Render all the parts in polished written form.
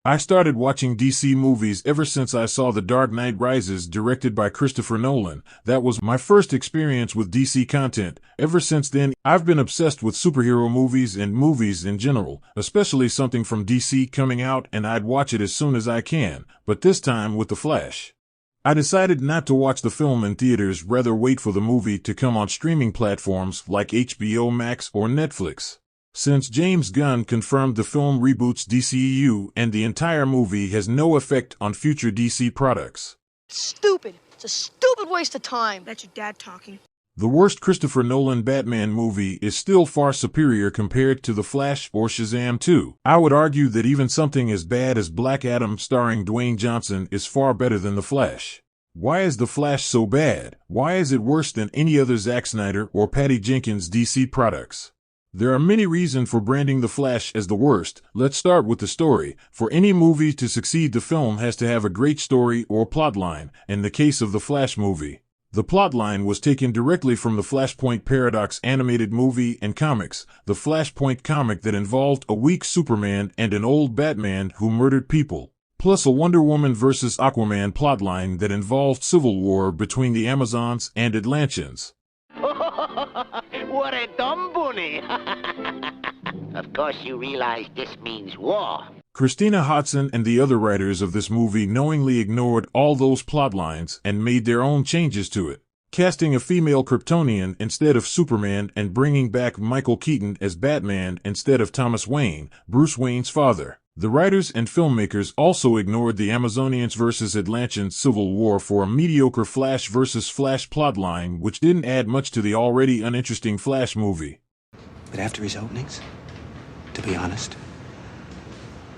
I started watching DC movies ever since I saw The Dark Knight Rises, directed by Christopher Nolan. That was my first experience with DC content. Ever since then, I've been obsessed with superhero movies and movies in general, especially something from DC coming out, and I'd watch it as soon as I can, but this time with The Flash. I decided not to watch the film in theaters, rather wait for the movie to come on streaming platforms like HBO Max or Netflix. Since James Gunn confirmed the film reboots DCEU and the entire movie has no effect on future DC products. Stupid. It's a stupid waste of time. That's your dad talking. The worst Christopher Nolan Batman movie is still far superior compared to The Flash or Shazam 2. I would argue that even something as bad as Black Adam starring Dwayne Johnson is far better than The Flash. Why is The Flash so bad? Why is it worse than any other Zack Snyder or Patty Jenkins DC products? There are many reasons for branding The Flash as the worst. Let's start with the story. For any movie to succeed, the film has to have a great story or plotline. In the case of the Flash movie, the plotline was taken directly from the Flashpoint Paradox animated movie and comics, the Flashpoint comic that involved a weak Superman and an old Batman who murdered people, plus a Wonder Woman vs. Aquaman plotline that involved civil war between the Amazons and Atlanteans. What a dumb bunny! Of course you realize this means war. Christina Hodson and the other writers of this movie knowingly ignored all those plotlines and made their own changes to it, casting a female Kryptonian instead of Superman and bringing back Michael Keaton as Batman instead of Thomas Wayne, Bruce Wayne's father. The writers and filmmakers also ignored the Amazonians versus Atlanteans civil war for a mediocre Flash versus Flash plotline which didn't add much to the already uninteresting Flash movie. But after his openings, to be honest,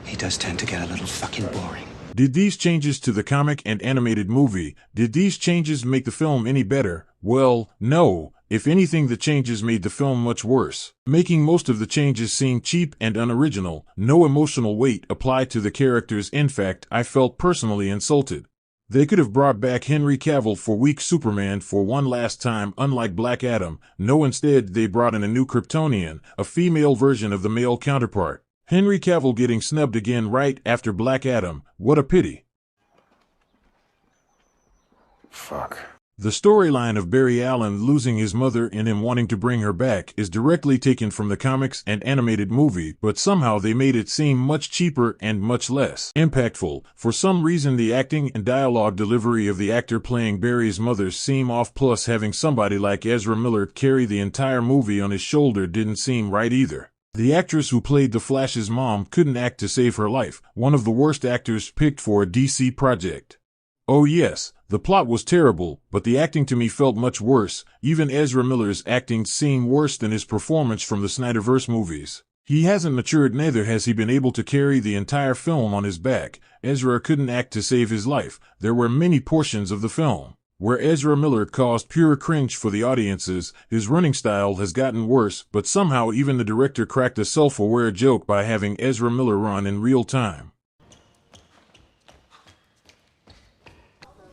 he does tend to get a little fucking boring. Did these changes to the comic and animated movie, did these changes make the film any better? Well, no. If anything, the changes made the film much worse, making most of the changes seem cheap and unoriginal. No emotional weight applied to the characters. In fact, I felt personally insulted. They could have brought back Henry Cavill for weak Superman for one last time, unlike Black Adam. No, instead they brought in a new Kryptonian, a female version of the male counterpart. Henry Cavill getting snubbed again right after Black Adam. What a pity. Fuck. The storyline of Barry Allen losing his mother and him wanting to bring her back is directly taken from the comics and animated movie, but somehow they made it seem much cheaper and much less impactful. For some reason, the acting and dialogue delivery of the actor playing Barry's mother seem off, plus having somebody like Ezra Miller carry the entire movie on his shoulder didn't seem right either. The actress who played the Flash's mom couldn't act to save her life, one of the worst actors picked for a DC project. Oh yes, the plot was terrible, but the acting to me felt much worse. Even Ezra Miller's acting seemed worse than his performance from the Snyderverse movies. He hasn't matured, neither has he been able to carry the entire film on his back. Ezra couldn't act to save his life. There were many portions of the film where Ezra Miller caused pure cringe for the audiences. His running style has gotten worse, but somehow even the director cracked a self-aware joke by having Ezra Miller run in real time.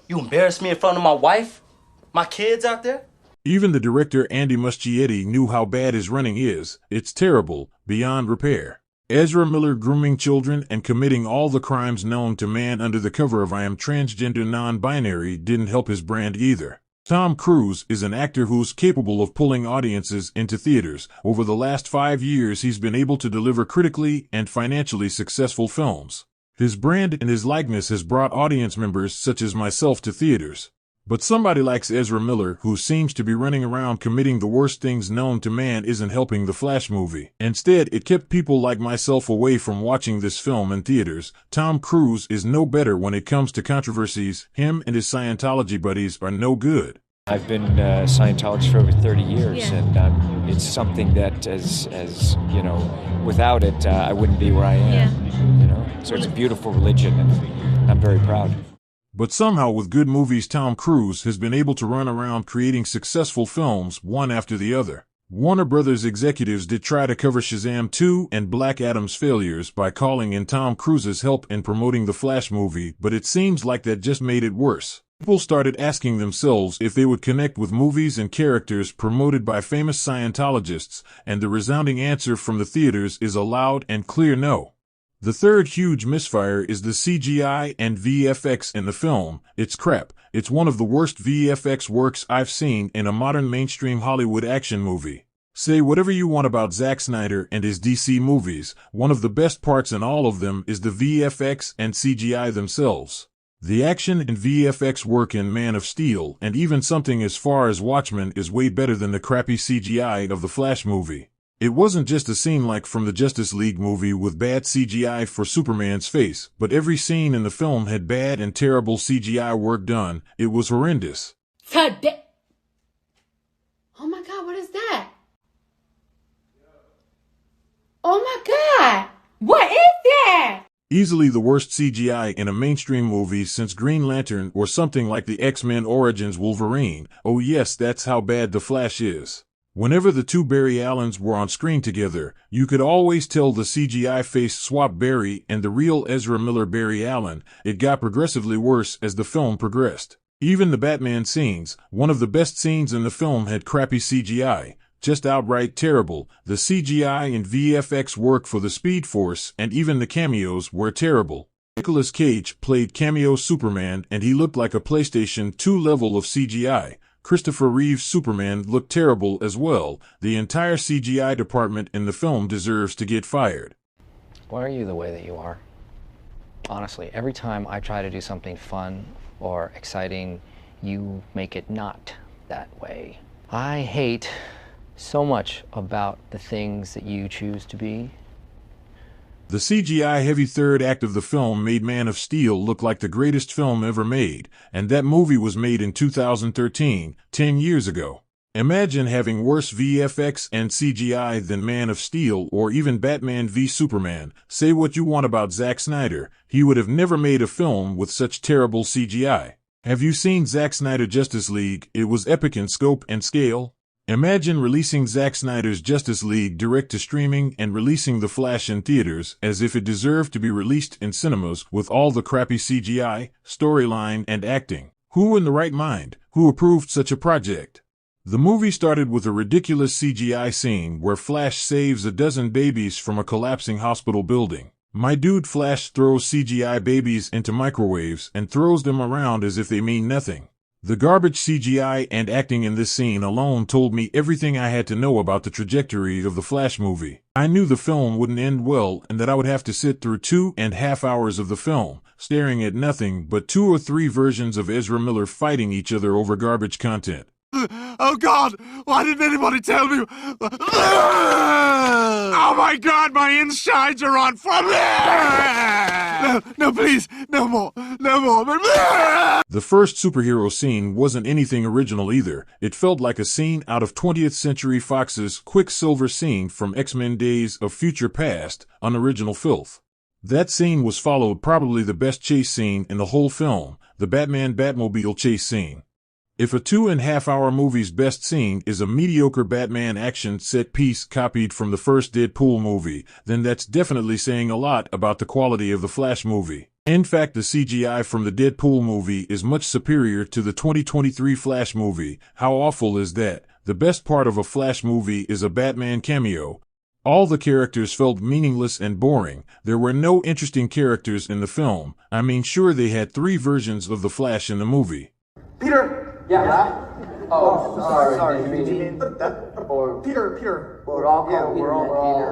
You embarrassed me in front of my wife? My kids out there? Even the director Andy Muschietti knew how bad his running is. It's terrible, beyond repair. Ezra Miller grooming children and committing all the crimes known to man under the cover of I am transgender non-binary didn't help his brand either. Tom Cruise is an actor who's capable of pulling audiences into theaters. Over the last 5 years, he's been able to deliver critically and financially successful films. His brand and his likeness has brought audience members such as myself to theaters. But somebody like Ezra Miller, who seems to be running around committing the worst things known to man, isn't helping the Flash movie. Instead, it kept people like myself away from watching this film in theaters. Tom Cruise is no better when it comes to controversies. Him and his Scientology buddies are no good. I've been a Scientologist for over 30 years, and it's something that, as you know, without it, I wouldn't be where I am. You know, so it's a beautiful religion, and I'm very proud. But somehow with good movies, Tom Cruise has been able to run around creating successful films one after the other. Warner Brothers executives did try to cover Shazam 2 and Black Adam's failures by calling in Tom Cruise's help in promoting the Flash movie, but it seems like that just made it worse. People started asking themselves if they would connect with movies and characters promoted by famous Scientologists, and the resounding answer from the theaters is a loud and clear no. The third huge misfire is the CGI and VFX in the film. It's crap. It's one of the worst VFX works I've seen in a modern mainstream Hollywood action movie. Say whatever you want about Zack Snyder and his DC movies, one of the best parts in all of them is the VFX and CGI themselves. The action and VFX work in Man of Steel, and even something as far as Watchmen, is way better than the crappy CGI of the Flash movie. It wasn't just a scene like from the Justice League movie with bad CGI for Superman's face, but every scene in the film had bad and terrible CGI work done. It was horrendous. Oh my God, what is that? Oh my God, what is that? Easily the worst CGI in a mainstream movie since Green Lantern or something like the X-Men Origins Wolverine. Oh yes, that's how bad The Flash is. Whenever the two Barry Allens were on screen together, you could always tell the CGI face swap Barry and the real Ezra Miller Barry Allen. It got progressively worse as the film progressed. Even the Batman scenes, one of the best scenes in the film, had crappy CGI. Just outright terrible. The CGI and VFX work for the Speed Force and even the cameos were terrible. Nicolas Cage played Cameo Superman and he looked like a PlayStation 2 level of CGI. Christopher Reeve's Superman looked terrible as well. The entire CGI department in the film deserves to get fired. Why are you the way that you are? Honestly, every time I try to do something fun or exciting, you make it not that way. I hate so much about the things that you choose to be. The CGI-heavy third act of the film made Man of Steel look like the greatest film ever made, and that movie was made in 2013, 10 years ago. Imagine having worse VFX and CGI than Man of Steel or even Batman v Superman. Say what you want about Zack Snyder, he would have never made a film with such terrible CGI. Have you seen Zack Snyder Justice League? It was epic in scope and scale. Imagine releasing Zack Snyder's Justice League direct to streaming and releasing The Flash in theaters as if it deserved to be released in cinemas with all the crappy CGI, storyline, and acting. Who in the right mind? Who approved such a project? The movie started with a ridiculous CGI scene where Flash saves a dozen babies from a collapsing hospital building. My dude Flash throws CGI babies into microwaves and throws them around as if they mean nothing. The garbage CGI and acting in this scene alone told me everything I had to know about the trajectory of the Flash movie. I knew the film wouldn't end well and that I would have to sit through 2.5 hours of the film, staring at nothing but 2 or 3 versions of Ezra Miller fighting each other over garbage content. Oh God! Why didn't anybody tell me? Oh my God! My insides are on fire! No, please, no more. The first superhero scene wasn't anything original either. It felt like a scene out of 20th Century Fox's Quicksilver scene from X-Men Days of Future Past, unoriginal filth. That scene was followed probably the best chase scene in the whole film, the Batman Batmobile chase scene. If a 2.5-hour movie's best scene is a mediocre Batman action set piece copied from the first Deadpool movie, then that's definitely saying a lot about the quality of the Flash movie. In fact, the CGI from the Deadpool movie is much superior to the 2023 Flash movie. How awful is that? The best part of a Flash movie is a Batman cameo. All the characters felt meaningless and boring. There were no interesting characters in the film. I mean, sure, they had 3 versions of the Flash in the movie. Peter! Yeah. Oh, sorry. Did you mean or Peter? We're all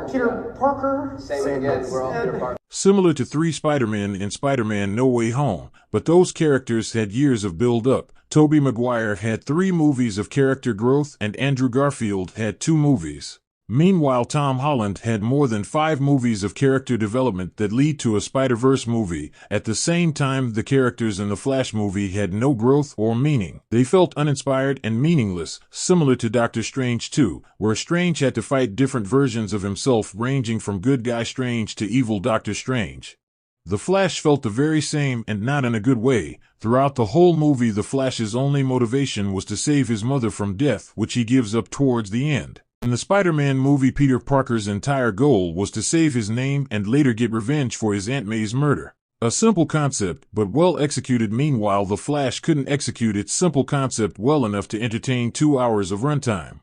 Peter Parker. Same again. We're all Peter Parker. Similar to 3 Spider-Men in Spider-Man No Way Home, but those characters had years of build-up. Tobey Maguire had 3 movies of character growth and Andrew Garfield had 2 movies. Meanwhile, Tom Holland had more than 5 movies of character development that lead to a Spider-Verse movie. At the same time, the characters in the Flash movie had no growth or meaning. They felt uninspired and meaningless, similar to Doctor Strange 2, where Strange had to fight different versions of himself ranging from good guy Strange to evil Doctor Strange. The Flash felt the very same and not in a good way. Throughout the whole movie, the Flash's only motivation was to save his mother from death, which he gives up towards the end. In the Spider-Man movie, Peter Parker's entire goal was to save his name and later get revenge for his Aunt May's murder. A simple concept, but well executed. Meanwhile, The Flash couldn't execute its simple concept well enough to entertain 2 hours of runtime.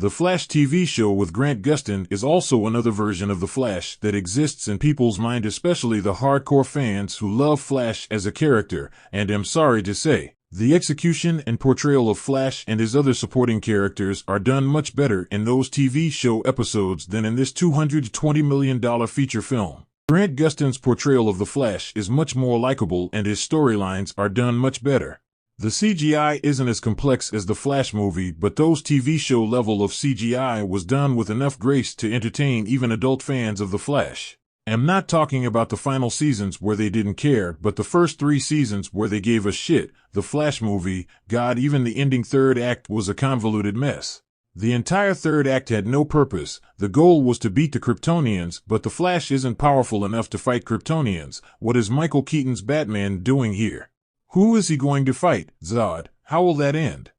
The Flash TV show with Grant Gustin is also another version of The Flash that exists in people's mind, especially the hardcore fans who love Flash as a character, and am sorry to say, the execution and portrayal of Flash and his other supporting characters are done much better in those TV show episodes than in this $220 million feature film. Grant Gustin's portrayal of the Flash is much more likable and his storylines are done much better. The CGI isn't as complex as the Flash movie, but those TV show level of CGI was done with enough grace to entertain even adult fans of the Flash. I'm not talking about the final seasons where they didn't care, but the first 3 seasons where they gave a shit. The Flash movie, God, even the ending third act was a convoluted mess. The entire third act had no purpose. The goal was to beat the Kryptonians, but the Flash isn't powerful enough to fight Kryptonians. What is Michael Keaton's Batman doing here? Who is he going to fight? Zod. How will that end?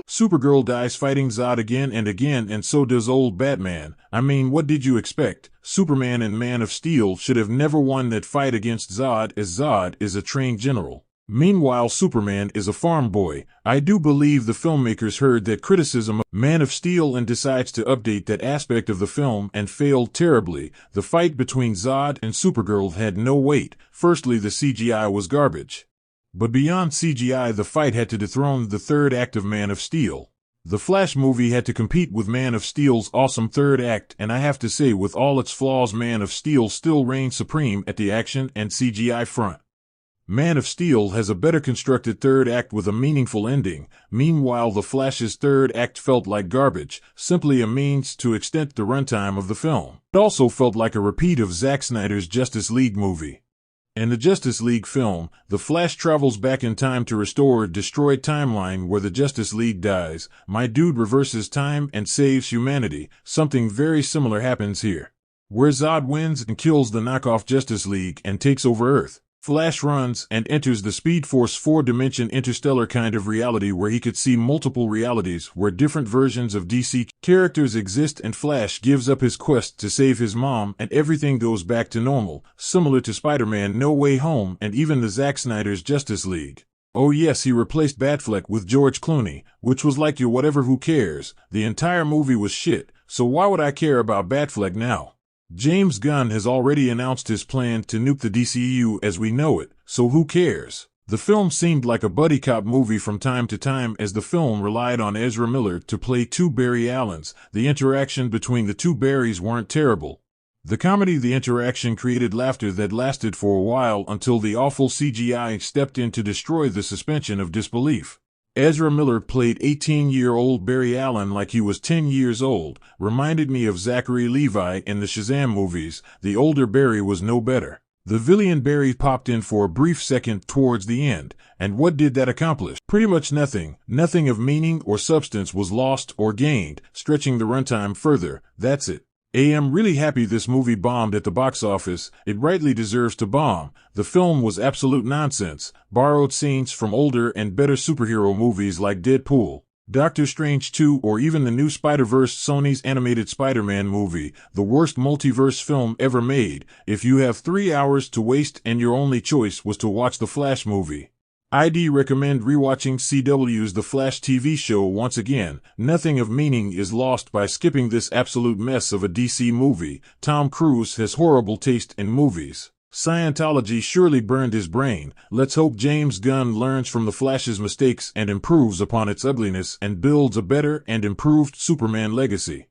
Supergirl dies fighting Zod again, and so does old Batman. I mean, what did you expect? Superman and Man of Steel should have never won that fight against Zod, as Zod is a trained general. Meanwhile, Superman is a farm boy. I do believe the filmmakers heard that criticism of Man of Steel and decides to update that aspect of the film and failed terribly. The fight between Zod and Supergirl had no weight. Firstly, the CGI was garbage. But beyond CGI, the fight had to dethrone the third act of Man of Steel. The Flash movie had to compete with Man of Steel's awesome third act, and I have to say, with all its flaws, Man of Steel still reigns supreme at the action and CGI front. Man of Steel has a better constructed third act with a meaningful ending. Meanwhile, The Flash's third act felt like garbage, simply a means to extend the runtime of the film. It also felt like a repeat of Zack Snyder's Justice League movie. In the Justice League film, The Flash travels back in time to restore a destroyed timeline where the Justice League dies. My dude reverses time and saves humanity. Something very similar happens here, where Zod wins and kills the knockoff Justice League and takes over Earth. Flash runs and enters the Speed Force 4-dimension interstellar kind of reality where he could see multiple realities where different versions of DC characters exist, and Flash gives up his quest to save his mom and everything goes back to normal, similar to Spider-Man No Way Home and even the Zack Snyder's Justice League. Oh yes, he replaced Batfleck with George Clooney, which was like your whatever, who cares. The entire movie was shit, so why would I care about Batfleck now? James Gunn has already announced his plan to nuke the DCEU as we know it, so who cares? The film seemed like a buddy cop movie from time to time, as the film relied on Ezra Miller to play 2 Barry Allens. The interaction between the 2 Barrys weren't terrible. The interaction created laughter that lasted for a while until the awful CGI stepped in to destroy the suspension of disbelief. Ezra Miller played 18-year-old Barry Allen like he was 10 years old, reminded me of Zachary Levi in the Shazam movies. The older Barry was no better. The villain Barry popped in for a brief second towards the end, and what did that accomplish? Pretty much nothing. Nothing of meaning or substance was lost or gained, stretching the runtime further. That's it. I'm really happy this movie bombed at the box office. It rightly deserves to bomb. The film was absolute nonsense, borrowed scenes from older and better superhero movies like Deadpool, Doctor Strange 2, or even the new Spider-Verse, Sony's animated Spider-Man movie, the worst multiverse film ever made. If you have 3 hours to waste and your only choice was to watch the Flash movie, I'd recommend rewatching CW's The Flash TV show once again. Nothing of meaning is lost by skipping this absolute mess of a DC movie. Tom Cruise has horrible taste in movies. Scientology surely burned his brain. Let's hope James Gunn learns from The Flash's mistakes and improves upon its ugliness and builds a better and improved Superman legacy.